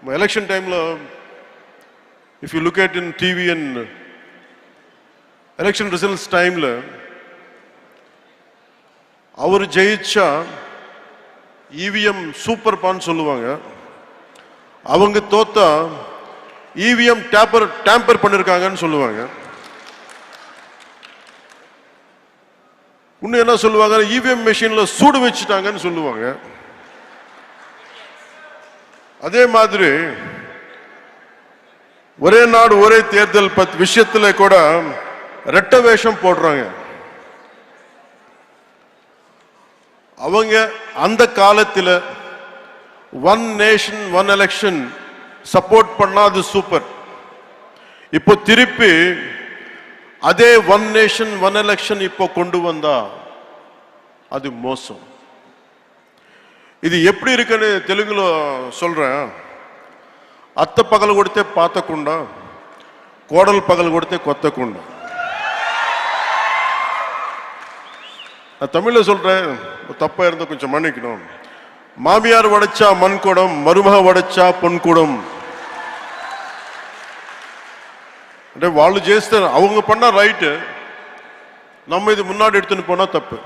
Election time, if you look at in TV and election results time, our ஜெயிச்சா EVM super பான்னு சொல்லுவாங்க. அவங்க தோத்தா EVM tamper பண்ணிருக்காங்கன்னு சொல்லுவாங்க. இன்னும் என்ன சொல்லுவாங்க, EVM மெஷின்ல சூடு வச்சுட்டாங்கன்னு சொல்லுவாங்க. அதே மாதிரி ஒரே நாடு ஒரே தேர்தல் விஷயத்துல கூட ரெட்ட வேஷம் போடுறாங்க. அவங்க அந்த காலத்தில் one nation one election support பண்ணாது சூப்பர். இப்போ திருப்பி அதே ஒன் நேஷன் ஒன் எலெக்ஷன் இப்போ கொண்டு வந்தா அது மோசம். ఇది எப்படி இருக்குன்னு తెలుగులో சொல்றேன். అత్త పగలు కొడితే పాతకుండా, కోడలు పగలు కొడితే కొత్తకుండా. நான் தமிழ்ல சொல்றேன், தப்பா இருந்தா கொஞ்சம் மன்னிக்கணும். மாமியார் வடைச்சா மண்குடம், மருமக வடைச்சா பொன்குடம். అంటే వాళ్ళు చేస్తారు, அவங்க பண்ணா ரைட், நம்ம இது முன்னாடி எடுத்துன்னு போனா தப்பு.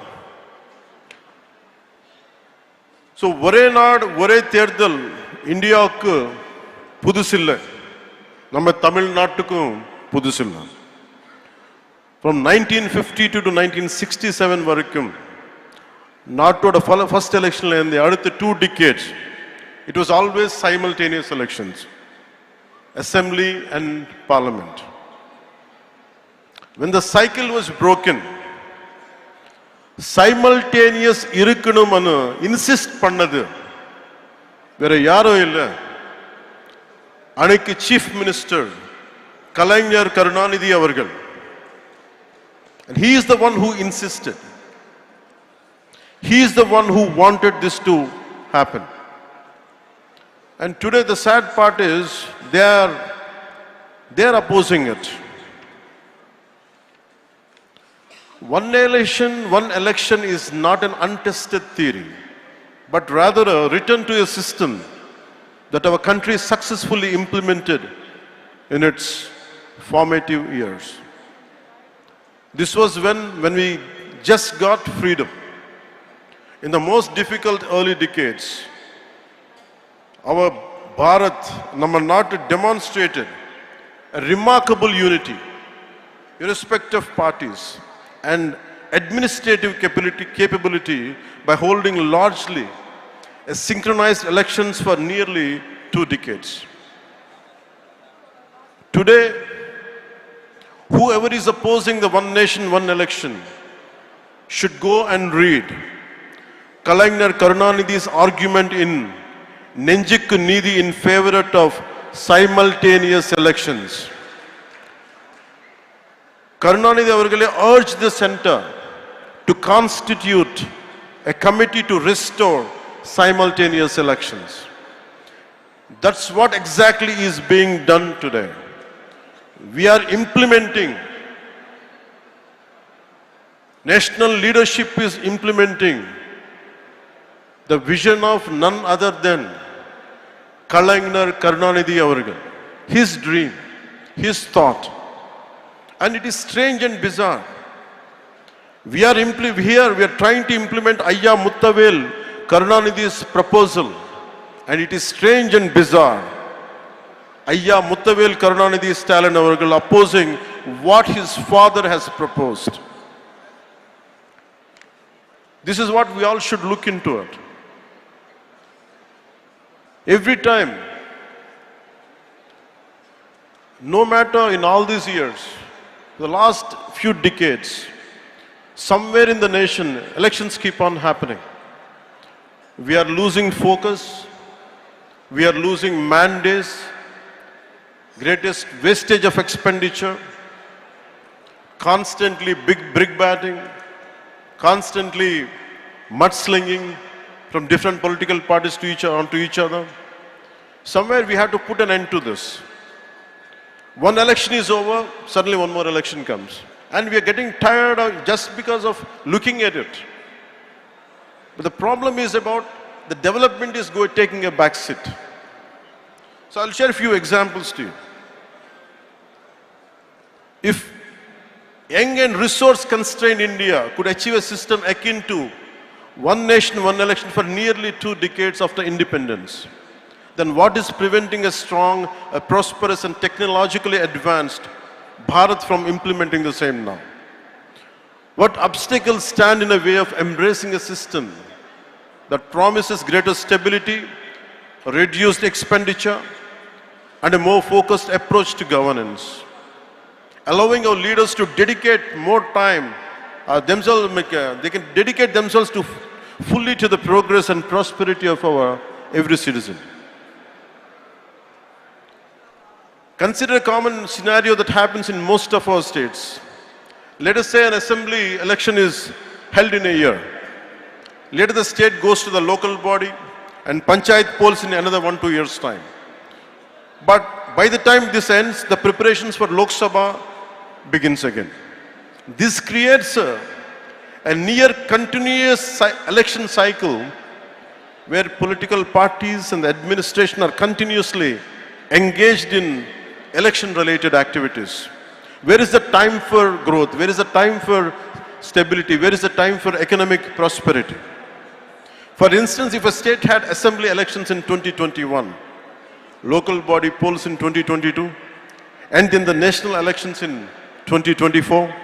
ஸோ ஒரே நாடு ஒரே தேர்தல் இந்தியாவுக்கு புதுசில்லை, நம்ம தமிழ்நாட்டுக்கும் புதுசில்லை. From 1952 to 1967 வரைக்கும் நாட்டோட ஃபர்ஸ்ட் எலெக்ஷன்ல இருந்து அடுத்த 2 decades it was always simultaneous elections, assembly and parliament. When the cycle was broken, simultaneous இருக்கணும்னு இன்சிஸ்ட் பண்ணது வேற யாரும் இல்லை, அன்னைக்கு சீஃப் மினிஸ்டர் கலைஞர் கருணாநிதி அவர்கள். And he is the one who insisted. He is the one who wanted this to happen. And today the sad part is they are opposing it. One election is not an untested theory, but rather a return to a system that our country successfully implemented in its formative years. This was when we just got freedom. In the most difficult early decades, our Bharat, Namma Nadu, demonstrated a remarkable unity, irrespective of parties, and administrative capability by holding largely a synchronized elections for nearly 2 decades. Today, whoever is opposing the one nation, one election should go and read Kalainar Karunanidhi's argument in Nenjikku Needhi in favor of simultaneous elections. Karunanidhi avargale urged the center to constitute a committee to restore simultaneous elections. That's what exactly is being done today. We are implementing, national leadership is implementing the vision of none other than Kalainar Karunanidhi avargal, his dream, his thought. And it is strange and bizarre. We are trying to implement Ayya Muttavel Karunanidhi's proposal, and it is strange and bizarre. Ayya Muttavel Karunanidhi Stalin avargal opposing what his father has proposed. This is what we all should look into it. Every time, no matter in all these years, the last few decades, somewhere in the nation, elections keep on happening. We are losing focus, we are losing mandates, greatest wastage of expenditure, constantly big brick batting, constantly mudslinging from different political parties onto each other. Somewhere we have to put an end to this. One election is over, suddenly one more election comes. And we are getting tired of just because of looking at it. But the problem is about the development is taking a back seat. So I'll share a few examples to you. If young and resource-constrained India could achieve a system akin to one nation, one election for nearly 2 decades after independence, then what is preventing a strong, a prosperous and technologically advanced Bharat from implementing the same now? What obstacles stand in the way of embracing a system that promises greater stability, reduced expenditure, and a more focused approach to governance? Allowing our leaders to dedicate more time themselves, they can dedicate themselves to fully to the progress and prosperity of our every citizen. Consider a common scenario that happens in most of our states. Let us say an assembly election is held in a year. Later the state goes to the local body and panchayat polls in another 1-2 years' time. But by the time this ends, the preparations for Lok Sabha begins again. This creates a near continuous election cycle where political parties and the administration are continuously engaged in election-related activities. Where is the time for growth? Where is the time for stability? Where is the time for economic prosperity? For instance, if a state had assembly elections in 2021, local body polls in 2022, and then the national elections in 2024,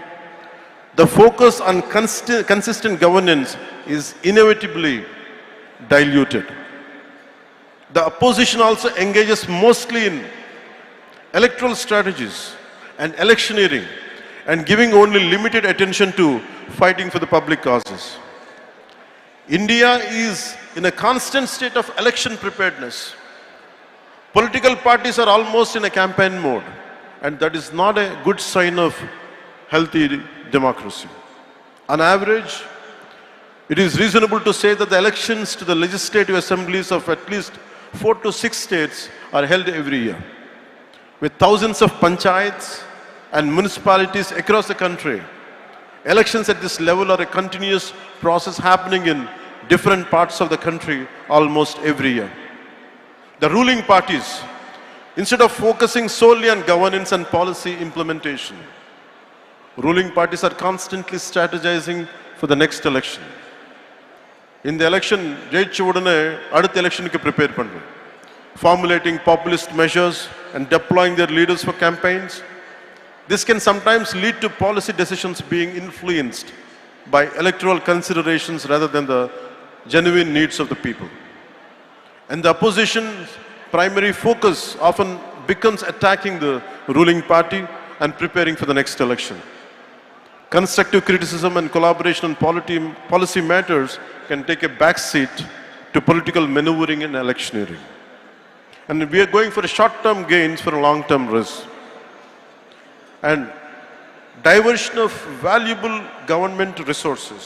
the focus on consistent governance is inevitably diluted. The opposition also engages mostly in electoral strategies and electioneering and giving only limited attention to fighting for the public causes. India is in a constant state of election preparedness. Political parties are almost in a campaign mode, and that is not a good sign of healthy democracy. On average, it is reasonable to say that the elections to the legislative assemblies of at least 4 to 6 states are held every year. With thousands of panchayats and municipalities across the country, elections at this level are a continuous process happening in different parts of the country almost every year. The ruling parties, instead of focusing solely on governance and policy implementation, ruling parties are constantly strategizing for the next election. In the election, ஜெயிச்ச உடனே அடுத்த எலெக்ஷனுக்கு prepare பண்றோம். Formulating populist measures and deploying their leaders for campaigns. This can sometimes lead to policy decisions being influenced by electoral considerations rather than the genuine needs of the people. And the opposition's primary focus often becomes attacking the ruling party and preparing for the next election. Constructive criticism and collaboration on policy matters can take a backseat to political maneuvering and electioneering. And we are going for short-term gains for a long-term risk. And diversion of valuable government resources